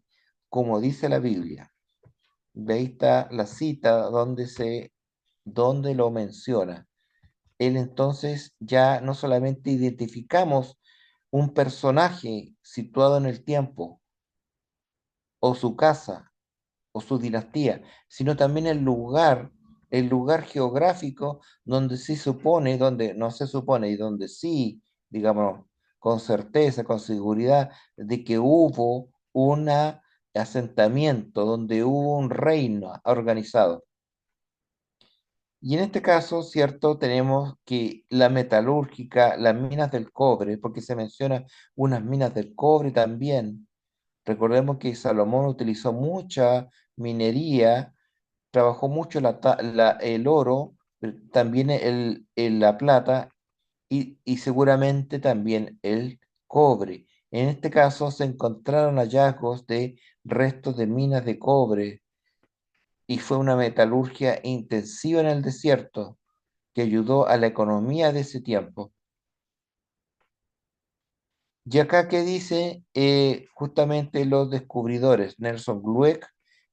como dice la Biblia. De ahí está la cita donde lo menciona. Él entonces ya no solamente identificamos un personaje situado en el tiempo, o su casa, o su dinastía, sino también el lugar geográfico donde sí supone, donde no se supone y donde sí, digamos, con certeza, con seguridad, de que hubo un asentamiento, donde hubo un reino organizado. Y en este caso, cierto, tenemos que la metalúrgica, las minas del cobre, porque se menciona unas minas del cobre también. Recordemos que Salomón utilizó mucha minería, trabajó mucho el oro, pero también la plata y seguramente también el cobre. En este caso se encontraron hallazgos de restos de minas de cobre y fue una metalurgia intensiva en el desierto que ayudó a la economía de ese tiempo. Y acá que dice justamente los descubridores, Nelson Glueck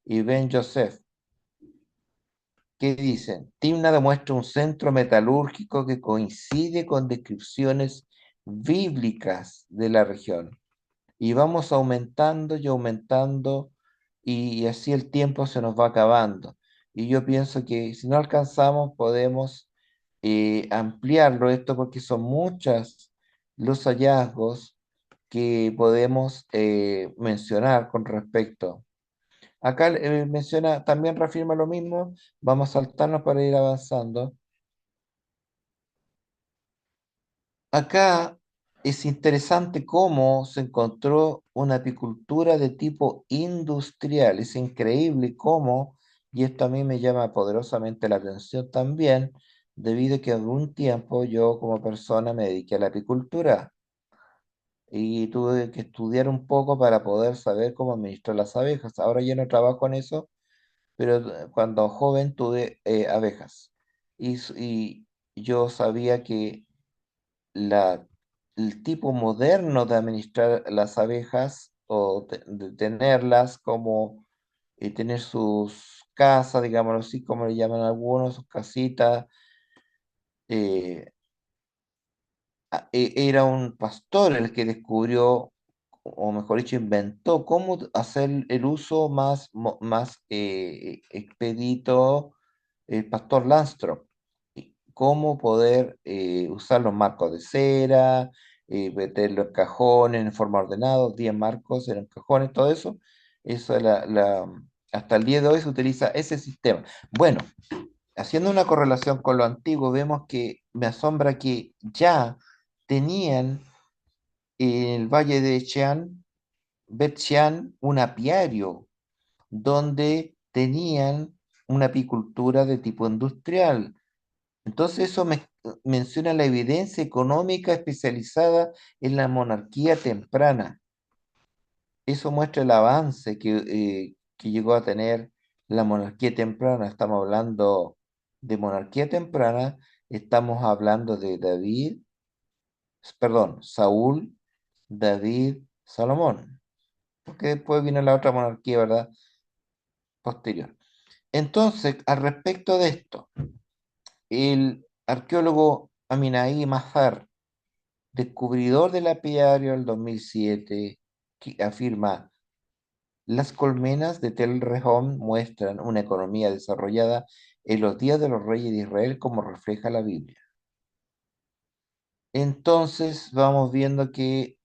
y Ben Joseph, que dicen, Timna demuestra un centro metalúrgico que coincide con descripciones bíblicas de la región. Y vamos aumentando y aumentando y así el tiempo se nos va acabando. Y yo pienso que si no alcanzamos podemos ampliarlo esto porque son muchas los hallazgos que podemos mencionar con respecto. Acá menciona, también reafirma lo mismo, vamos a saltarnos para ir avanzando. Acá es interesante cómo se encontró una apicultura de tipo industrial. Es increíble cómo, y esto a mí me llama poderosamente la atención también, debido a que algún tiempo yo como persona me dediqué a la apicultura y tuve que estudiar un poco para poder saber cómo administrar las abejas. Ahora ya no trabajo en eso, pero cuando joven tuve abejas y yo sabía que la, el tipo moderno de administrar las abejas o de tenerlas como tener sus casas, digámoslo así, como le llaman algunos, sus casitas, eh, era un pastor el que descubrió, o mejor dicho, inventó cómo hacer el uso más expedito, el pastor Landström, y cómo poder usar los marcos de cera, meter los cajones en forma ordenada, 10 marcos en los cajones, todo eso, eso hasta el día de hoy se utiliza ese sistema. Bueno, haciendo una correlación con lo antiguo, vemos que me asombra que ya tenían en el valle de Bet Shean, un apiario donde tenían una apicultura de tipo industrial. Entonces eso menciona la evidencia económica especializada en la monarquía temprana. Eso muestra el avance que llegó a tener la monarquía temprana. Estamos hablando de monarquía temprana, estamos hablando de Saúl, David, Salomón, porque después vino la otra monarquía, ¿verdad? Posterior. Entonces, al respecto de esto, el arqueólogo Aminai Mazar, descubridor del apiario del 2007, que afirma: las colmenas de Tel Rehom muestran una economía desarrollada en los días de los reyes de Israel, como refleja la Biblia. Entonces vamos viendo que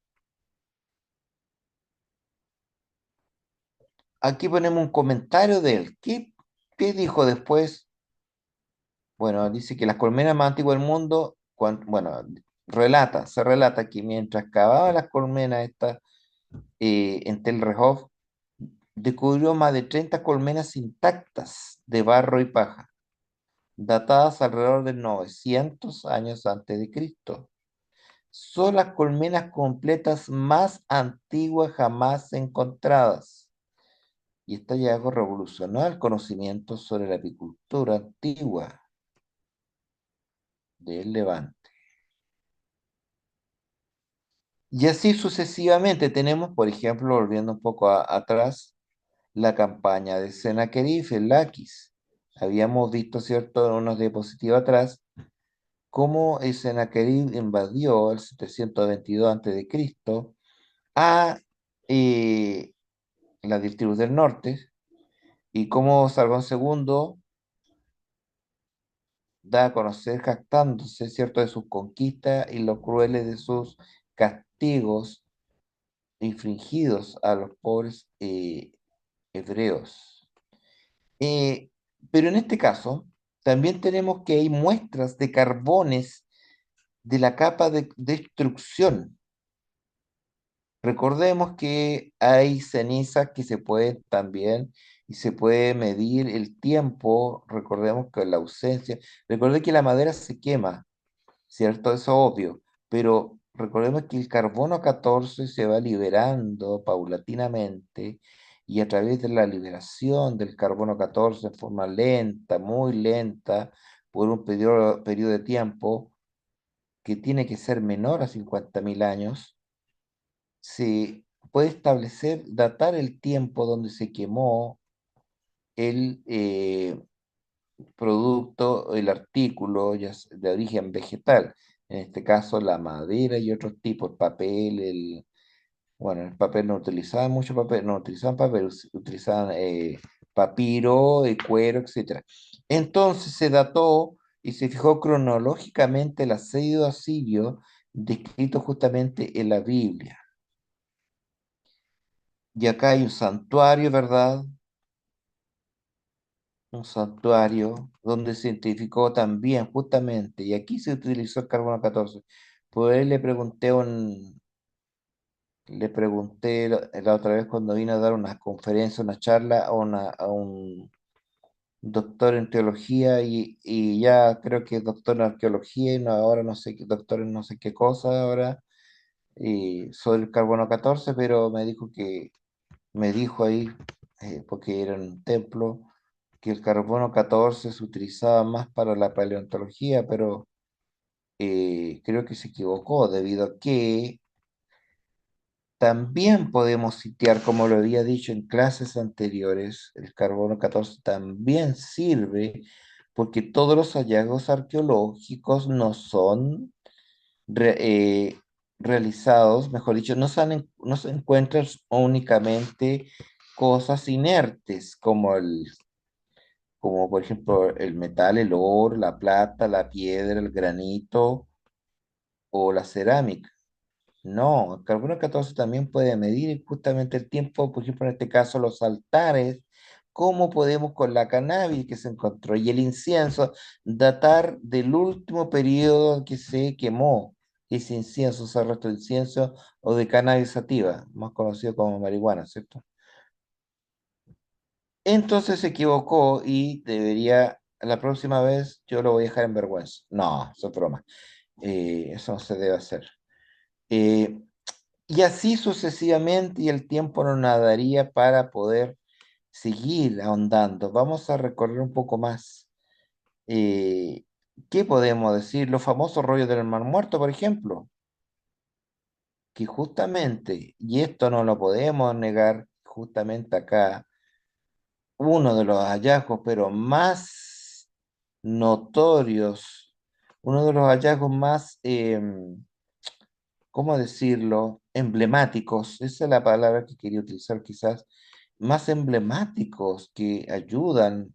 aquí ponemos un comentario de él. ¿Qué dijo después? Bueno, dice que las colmenas más antiguas del mundo, bueno, se relata que mientras cavaba las colmenas estas en Tel Rehov, descubrió más de 30 colmenas intactas de barro y paja. datadas alrededor de 900 años antes de Cristo. Son las colmenas completas más antiguas jamás encontradas. Y este hallazgo revolucionó el conocimiento sobre la apicultura antigua del Levante. Y así sucesivamente tenemos, por ejemplo, volviendo un poco atrás, la campaña de Sennacherib en Laquis. Habíamos visto, ¿cierto?, en unos diapositivas atrás, cómo el Sennacherib invadió el 722 a.C. a eh, las tribus del norte y cómo Sargón II da a conocer jactándose, ¿cierto?, de sus conquistas y lo crueles de sus castigos infligidos a los pobres hebreos. Eh, pero en este caso, también tenemos que hay muestras de carbones de la capa de destrucción. Recordemos que hay cenizas que se pueden también y se puede medir el tiempo. Recordemos que la ausencia, recordé que la madera se quema, ¿cierto? Eso es obvio, pero recordemos que el carbono 14 se va liberando paulatinamente y a través de la liberación del carbono 14 en forma lenta, muy lenta, por un periodo de tiempo que tiene que ser menor a 50.000 años, se puede establecer, datar el tiempo donde se quemó el producto, el artículo de origen vegetal, en este caso la madera y otros tipos, el papel, bueno, el papel no utilizaban mucho papel, no utilizaban papel, utilizaban papiro, cuero, etcétera. Entonces se dató y se fijó cronológicamente el asedio asirio descrito justamente en la Biblia. Y acá hay un santuario, ¿verdad? Un santuario donde se identificó también, justamente, y aquí se utilizó el carbono 14. Pues ahí le pregunté la otra vez cuando vino a dar una conferencia, una charla a un doctor en teología y ya creo que es doctor en arqueología y no, ahora no sé, doctor en no sé qué cosa ahora, sobre el carbono 14, pero me dijo ahí, porque era en un templo, que el carbono 14 se utilizaba más para la paleontología, pero creo que se equivocó debido a que también podemos sitiar, como lo había dicho en clases anteriores, el carbono 14 también sirve porque todos los hallazgos arqueológicos no son re- eh, realizados, mejor dicho, no se encuentran únicamente cosas inertes como por ejemplo el metal, el oro, la plata, la piedra, el granito o la cerámica. No, el carbono 14 también puede medir justamente el tiempo, por ejemplo, en este caso los altares, cómo podemos con la cannabis que se encontró y el incienso datar del último periodo que se quemó ese incienso, ese resto de incienso o de cannabis sativa, más conocido como marihuana, ¿cierto? Entonces se equivocó y debería, la próxima vez yo lo voy a dejar en vergüenza. No, eso es broma. Eso no se debe hacer. Eh, y así sucesivamente y el tiempo no nos daría para poder seguir ahondando. Vamos a recorrer un poco más. Eh, ¿Qué podemos decir? Los famosos rollos del Mar Muerto, por ejemplo, que justamente, y esto no lo podemos negar, justamente acá, uno de los hallazgos, pero más notorios, uno de los hallazgos más, ¿cómo decirlo? Emblemáticos, esa es la palabra que quería utilizar quizás, más emblemáticos que ayudan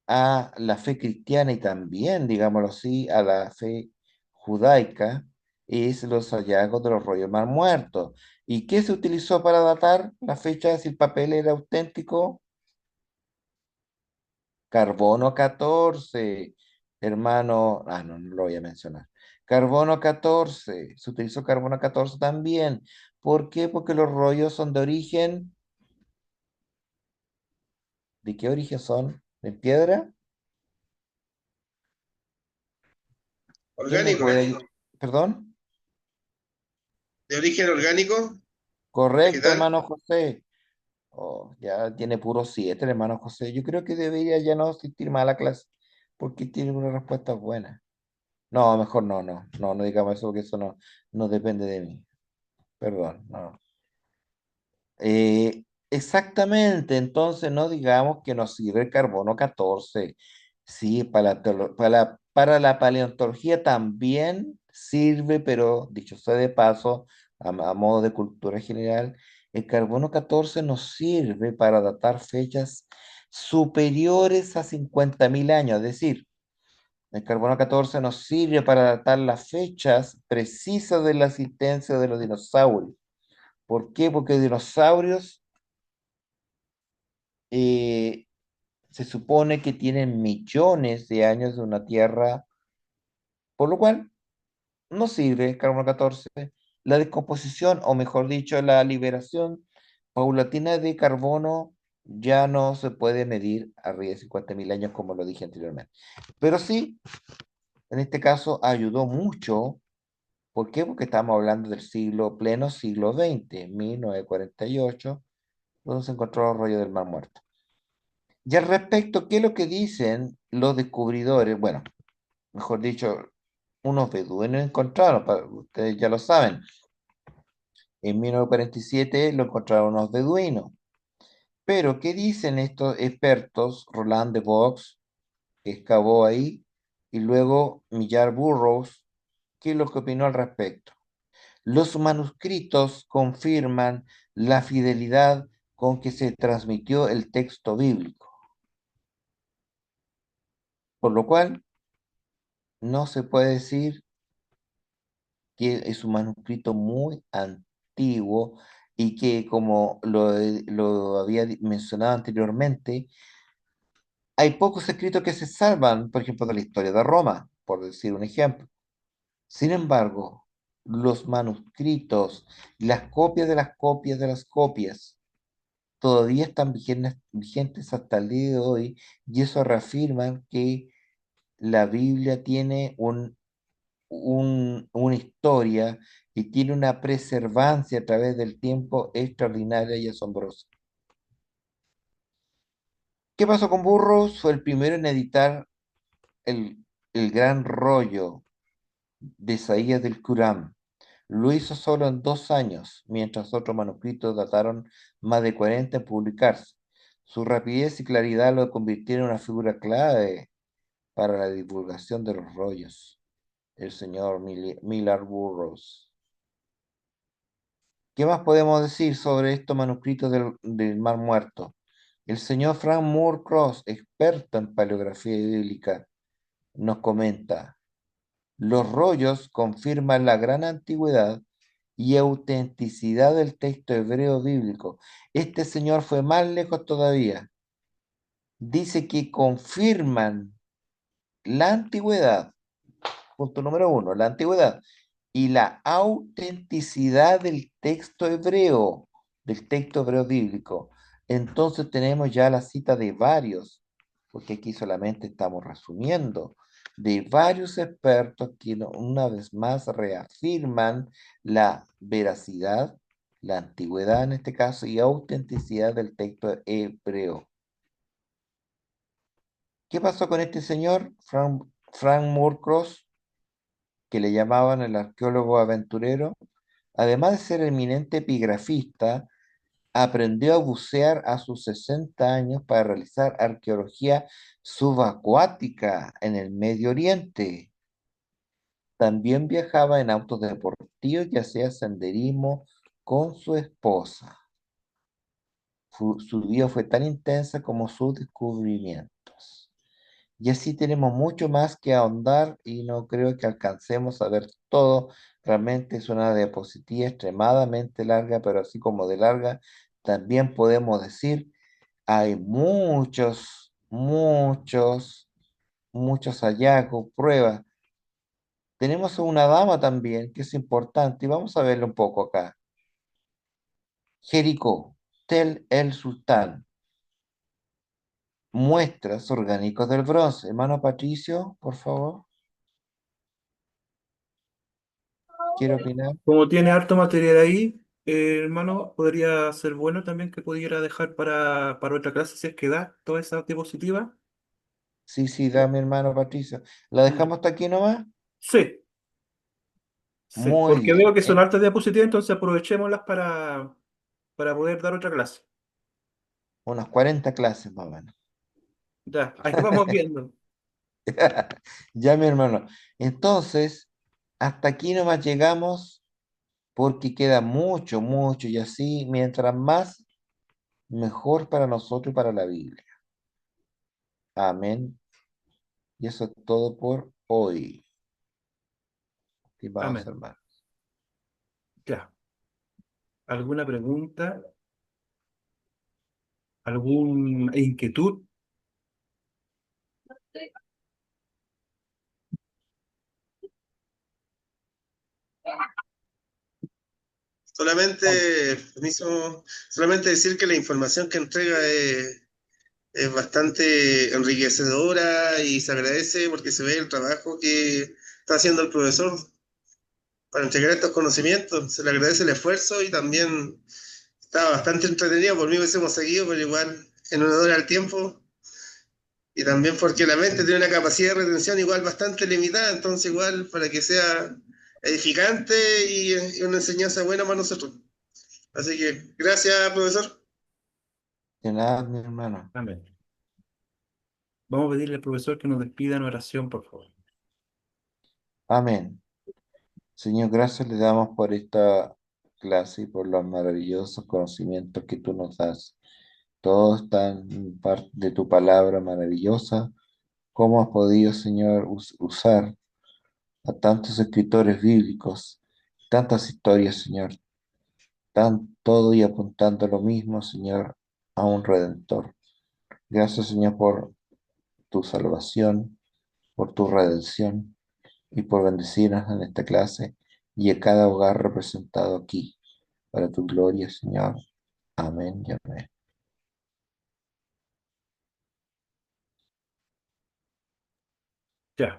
a la fe cristiana y también, digámoslo así, a la fe judaica, es los hallazgos de los rollos mar muertos. ¿Y qué se utilizó para datar la fecha si el papel era auténtico? Carbono 14, hermano, no, no lo voy a mencionar. Carbono 14, se utilizó carbono 14 también. ¿Por qué? Porque los rollos son de origen, ¿de qué origen son? ¿De piedra? ¿Quién me Orgánico, puede ayudar? ¿Perdón? de origen orgánico, Correcto, vegetal. hermano José. Oh, ya tiene puro 7, hermano José. Yo creo que debería ya no asistir más a la clase porque tiene una respuesta buena. No, mejor no, no, no, no digamos eso porque eso no, no depende de mí. Perdón, no. Exactamente, entonces no digamos que nos sirve el carbono 14. Sí, para la paleontología también sirve, pero dicho sea de paso, a modo de cultura general, el carbono 14 nos sirve para datar fechas superiores a 50.000 años, es decir, el carbono 14 nos sirve para datar las fechas precisas de la existencia de los dinosaurios. ¿Por qué? Porque dinosaurios eh, se supone que tienen millones de años de una Tierra, por lo cual no sirve el carbono 14. La descomposición, o mejor dicho, la liberación paulatina de carbono ya no se puede medir arriba de 50.000 años, como lo dije anteriormente. Pero sí, en este caso ayudó mucho. ¿Por qué? Porque estamos hablando del pleno siglo XX, 1948, donde se encontró el rollo del Mar Muerto. Y al respecto, ¿qué es lo que dicen los descubridores? Bueno, mejor dicho, unos beduinos encontraron, ustedes ya lo saben, en 1947 lo encontraron unos beduinos. Pero, ¿qué dicen estos expertos? Roland de Vaux, que excavó ahí, y luego Millar Burroughs, ¿qué es lo que opinó al respecto? Los manuscritos confirman la fidelidad con que se transmitió el texto bíblico, por lo cual no se puede decir que es un manuscrito muy antiguo y que, como lo había mencionado anteriormente, hay pocos escritos que se salvan, por ejemplo, de la historia de Roma, por decir un ejemplo. Sin embargo, los manuscritos, las copias de las copias de las copias, todavía están vigentes hasta el día de hoy, y eso reafirma que la Biblia tiene una historia y tiene una preservancia a través del tiempo extraordinaria y asombrosa. ¿Qué pasó con Burroughs? Fue el primero en editar el, el gran rollo de Isaías del Corán. Lo hizo solo en 2 años, mientras otros manuscritos dataron más de 40 en publicarse. Su rapidez y claridad lo convirtieron en una figura clave para la divulgación de los rollos. El señor Millard Burroughs. ¿Qué más podemos decir sobre estos manuscritos del Mar Muerto? El señor Frank Moore Cross, experto en paleografía bíblica, nos comenta, los rollos confirman la gran antigüedad y autenticidad del texto hebreo bíblico. Este señor fue más lejos todavía. Dice que confirman la antigüedad. Punto número uno, la antigüedad y la autenticidad del texto hebreo bíblico. Entonces tenemos ya la cita de varios, porque aquí solamente estamos resumiendo, de varios expertos que una vez más reafirman la veracidad, la antigüedad en este caso, y autenticidad del texto hebreo. ¿Qué pasó con este señor, Frank Moorcross, que le llamaban el arqueólogo aventurero? Además de ser eminente epigrafista, aprendió a bucear a sus 60 años para realizar arqueología subacuática en el Medio Oriente. También viajaba en autos deportivos y hacía senderismo con su esposa. Su vida fue tan intensa como sus descubrimientos. Y así tenemos mucho más que ahondar y no creo que alcancemos a ver todo. Realmente es una diapositiva extremadamente larga, pero así como de larga, también podemos decir, hay muchos hallazgos, pruebas. Tenemos una dama también que es importante y vamos a verlo un poco acá. Jericó, Tel el Sultán, muestras orgánicos del bronce. Hermano Patricio, por favor. quiere opinar. Como tiene harto material ahí, hermano, podría ser bueno también que pudiera dejar para otra clase si es que da toda esa diapositiva. Sí, sí, dame hermano Patricio. ¿La Ya. dejamos hasta aquí nomás? Sí, sí, Muy porque veo bien. que son hartas diapositivas, entonces aprovechémoslas para poder dar otra clase. Unas 40 clases más o menos. Ya, ahí vamos viendo. Ya, mi hermano. Entonces, hasta aquí nomás llegamos porque queda mucho, mucho y así, mientras más, mejor para nosotros y para la Biblia. Amén. Y eso es todo por hoy, estimados Amén. hermanos. Ya. ¿Alguna pregunta? ¿Alguna inquietud? Solamente, permiso, solamente decir que la información que entrega es bastante enriquecedora y se agradece porque se ve el trabajo que está haciendo el profesor para entregar estos conocimientos. Se le agradece el esfuerzo y también está bastante entretenido. Por mí hubiésemos seguido, pero igual en honor al tiempo y también porque la mente tiene una capacidad de retención igual bastante limitada, entonces igual para que sea edificante y una enseñanza buena para nosotros. Así que gracias, profesor. De nada, mi hermano. Amén. Vamos a pedirle al profesor que nos despida en oración, por favor. Amén. Señor, gracias le damos por esta clase y por los maravillosos conocimientos que tú nos das. Todo está en parte de tu palabra maravillosa. ¿Cómo has podido, Señor, usar a tantos escritores bíblicos, tantas historias, Señor, tan todo y apuntando a lo mismo, Señor, a un redentor? Gracias, Señor, por tu salvación, por tu redención y por bendecirnos en esta clase y a cada hogar representado aquí, para tu gloria, Señor. Amén y amén. Ya.